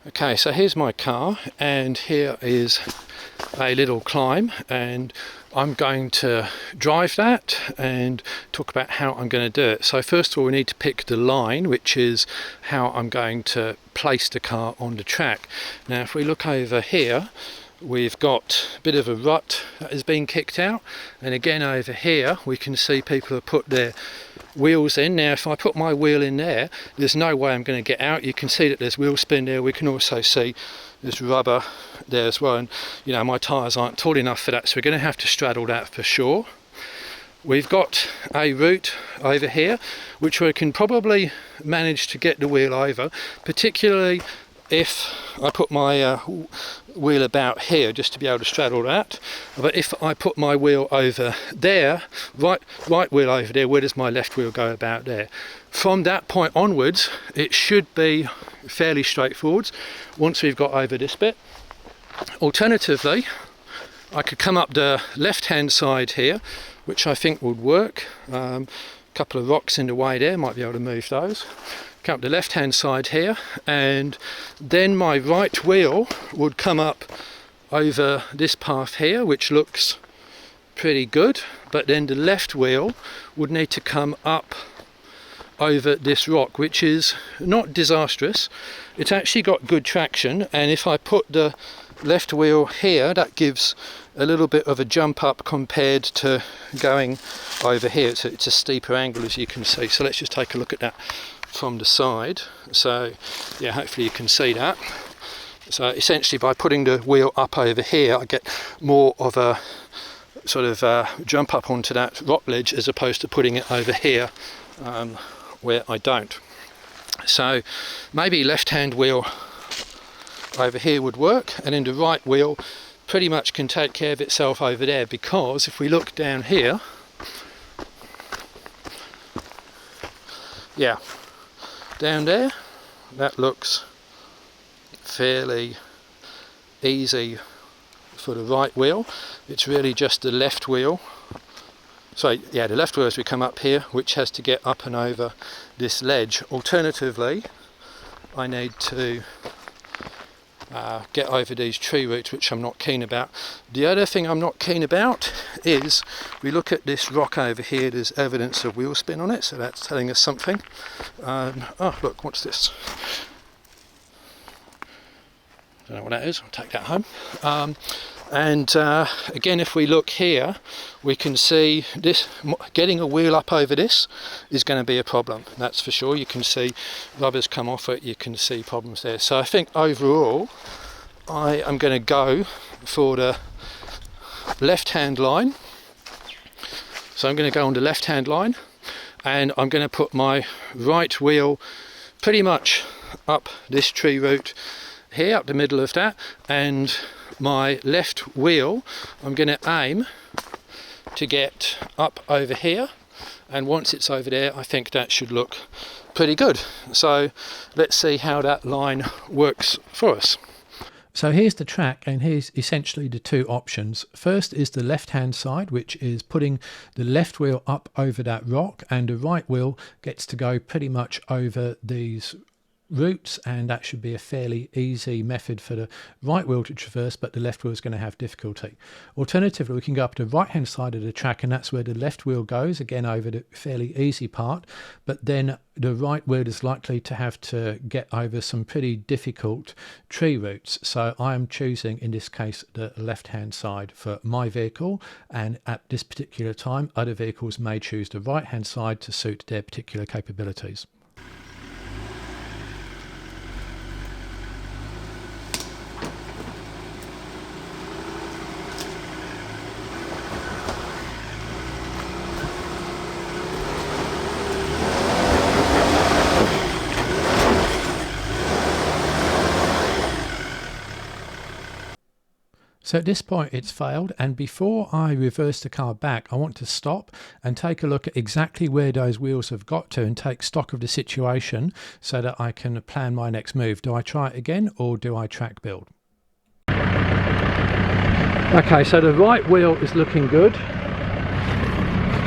Okay, so here's my car, and here is a little climb, and I'm going to drive that and talk about how I'm going to do it. So first of all, we need to pick the line, which is how I'm going to place the car on the track. Now if we look over here, we've got a bit of a rut that has been kicked out, and again over here we can see people have put their wheels in. Now if I put my wheel in there, there's no way I'm going to get out. You can see that there's wheel spin there. We can also see there's rubber there as well, and you know, my tyres aren't tall enough for that, so we're going to have to straddle that for sure. We've got a route over here which we can probably manage to get the wheel over, particularly if I put my wheel about here just to be able to straddle that. But if I put my wheel over there, right wheel over there, where does my left wheel go? About there. From that point onwards, it should be fairly straightforward once we've got over this bit. Alternatively, I could come up the left hand side here, which I think would work. A couple of rocks in the way there, might be able to move those. Come up the left hand side here, and then my right wheel would come up over this path here, which looks pretty good, but then the left wheel would need to come up over this rock, which is not disastrous. It's actually got good traction, and if I put the left wheel here, that gives a little bit of a jump up compared to going over here. It's a steeper angle, as you can see. So let's just take a look at that from the side. So yeah, hopefully you can see that. So essentially by putting the wheel up over here, I get more of a sort of jump up onto that rock ledge, as opposed to putting it over here where I don't. So maybe left hand wheel over here would work, and then the right wheel pretty much can take care of itself over there, because if we look down here, yeah, down there, that looks fairly easy for the right wheel. It's really just the left wheel. So yeah, the left wheel as we come up here, which has to get up and over this ledge. Alternatively, I need to get over these tree roots, which I'm not keen about. The other thing I'm not keen about is, we look at this rock over here, there's evidence of wheel spin on it, so that's telling us something. Oh look, what's this? Don't know what that is, I'll take that home. Again, if we look here, we can see this, getting a wheel up over this is going to be a problem, that's for sure. You can see rubbers come off it, you can see problems there. So I think overall I am going to go for the left hand line. So I'm going to go on the left hand line, and I'm going to put my right wheel pretty much up this tree root here, up the middle of that, and my left wheel I'm going to aim to get up over here, and once it's over there I think that should look pretty good. So let's see how that line works for us. So here's the track, and here's essentially the two options. First is the left hand side, which is putting the left wheel up over that rock, and the right wheel gets to go pretty much over these roots, and that should be a fairly easy method for the right wheel to traverse, but the left wheel is going to have difficulty. Alternatively, we can go up to the right hand side of the track, and that's where the left wheel goes, again over the fairly easy part, but then the right wheel is likely to have to get over some pretty difficult tree roots. So I am choosing in this case the left hand side for my vehicle, and at this particular time other vehicles may choose the right hand side to suit their particular capabilities. So at this point it's failed, and before I reverse the car back, I want to stop and take a look at exactly where those wheels have got to and take stock of the situation so that I can plan my next move. Do I try it again, or do I track build? Okay, so the right wheel is looking good.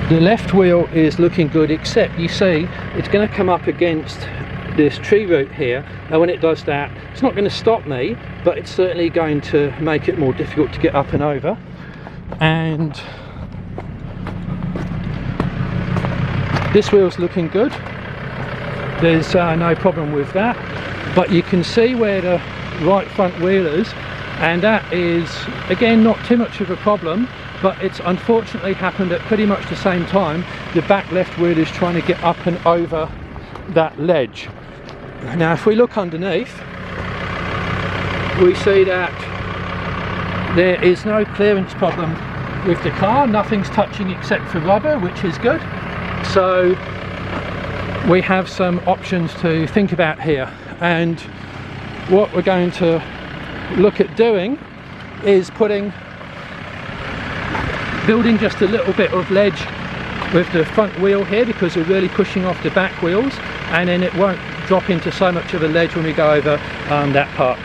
The left wheel is looking good, except you see it's going to come up against this tree root here, and when it does that, it's not going to stop me, but it's certainly going to make it more difficult to get up and over. And this wheel's looking good, there's no problem with that, but you can see where the right front wheel is, and that is again not too much of a problem, but it's unfortunately happened at pretty much the same time the back left wheel is trying to get up and over that ledge. Now if we look underneath, we see that there is no clearance problem with the car, nothing's touching except for rubber, which is good. So we have some options to think about here, and what we're going to look at doing is building just a little bit of ledge with the front wheel here, because we're really pushing off the back wheels, and then it won't drop into so much of a ledge when we go over that part.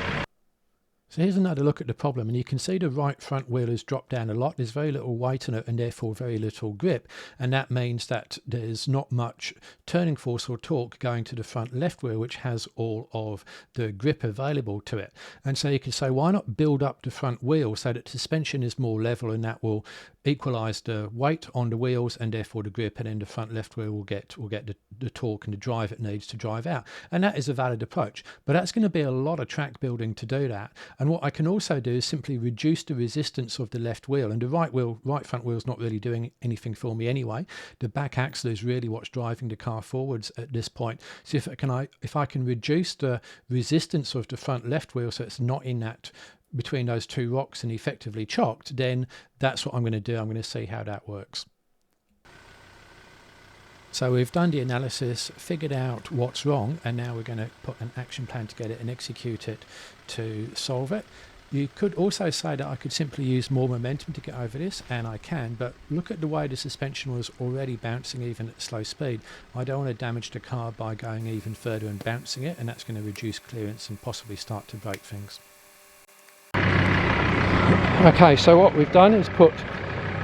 So here's another look at the problem, and you can see the right front wheel has dropped down a lot. There's very little weight on it and therefore very little grip, and that means that there's not much turning force or torque going to the front left wheel, which has all of the grip available to it. And so you can say, why not build up the front wheel so that suspension is more level, and that will equalize the weight on the wheels and therefore the grip, and then the front left wheel will get the torque and the drive it needs to drive out. And that is a valid approach, but that's going to be a lot of track building to do that. And what I can also do is simply reduce the resistance of the left wheel, and the right front wheel is not really doing anything for me anyway. The back axle is really what's driving the car forwards at this point. So if I can reduce the resistance of the front left wheel so it's not in that between those two rocks and effectively chocked, then that's what I'm going to do. I'm going to see how that works. So we've done the analysis, figured out what's wrong, and now we're going to put an action plan together and execute it to solve it. You could also say that I could simply use more momentum to get over this, and I can, but look at the way the suspension was already bouncing even at slow speed. I don't want to damage the car by going even further and bouncing it, and that's going to reduce clearance and possibly start to break things. Okay, so what we've done is put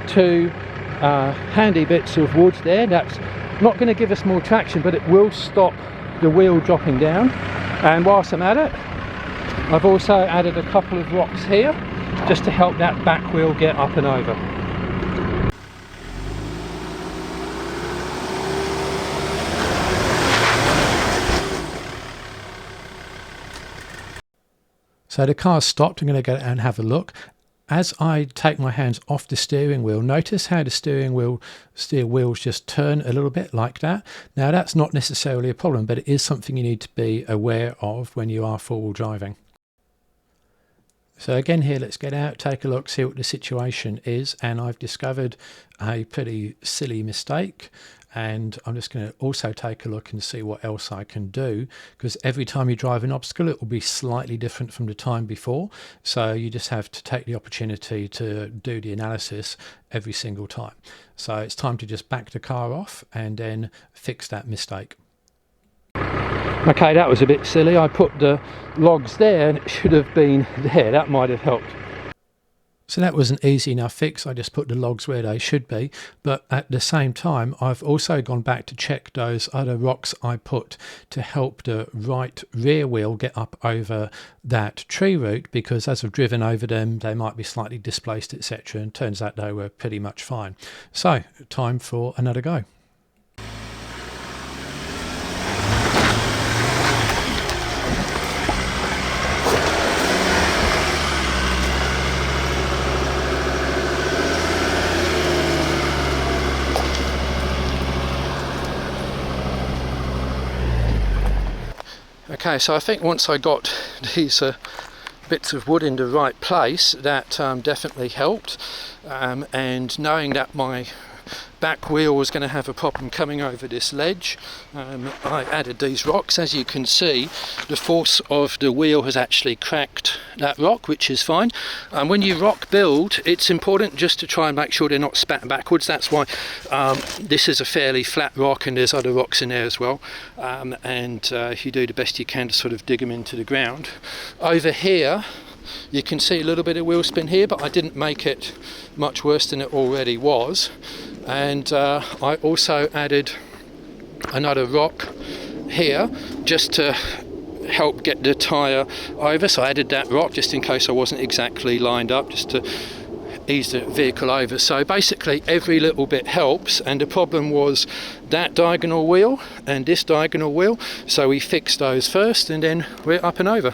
two handy bits of wood there. That's not going to give us more traction, but it will stop the wheel dropping down. And whilst I'm at it, I've also added a couple of rocks here just to help that back wheel get up and over. So the car's stopped. I'm going to go and have a look. As I take my hands off the steering wheel, notice how the steer wheels just turn a little bit like that. Now that's not necessarily a problem, but it is something you need to be aware of when you are four-wheel driving. So again here, let's get out, take a look, see what the situation is, and I've discovered a pretty silly mistake. And I'm just going to also take a look and see what else I can do, because every time you drive an obstacle it will be slightly different from the time before, so you just have to take the opportunity to do the analysis every single time. So it's time to just back the car off and then fix that mistake. Okay, that was a bit silly. I put the logs there and it should have been there. That might have helped. So that was an easy enough fix. I just put the logs where they should be, but at the same time I've also gone back to check those other rocks I put to help the right rear wheel get up over that tree root, because as I've driven over them they might be slightly displaced, etc., and turns out they were pretty much fine. So time for another go. Okay, so I think once I got these bits of wood in the right place, that definitely helped, and knowing that my back wheel was going to have a problem coming over this ledge, I added these rocks. As you can see, the force of the wheel has actually cracked that rock, which is fine. When you rock build, it's important just to try and make sure they're not spat backwards. That's why this is a fairly flat rock, and there's other rocks in there as well, and you do the best you can to sort of dig them into the ground. Over here you can see a little bit of wheel spin here, but I didn't make it much worse than it already was. And I also added another rock here just to help get the tyre over, so I added that rock just in case I wasn't exactly lined up, just to ease the vehicle over. So basically every little bit helps, and the problem was that diagonal wheel and this diagonal wheel, so we fixed those first and then we're up and over.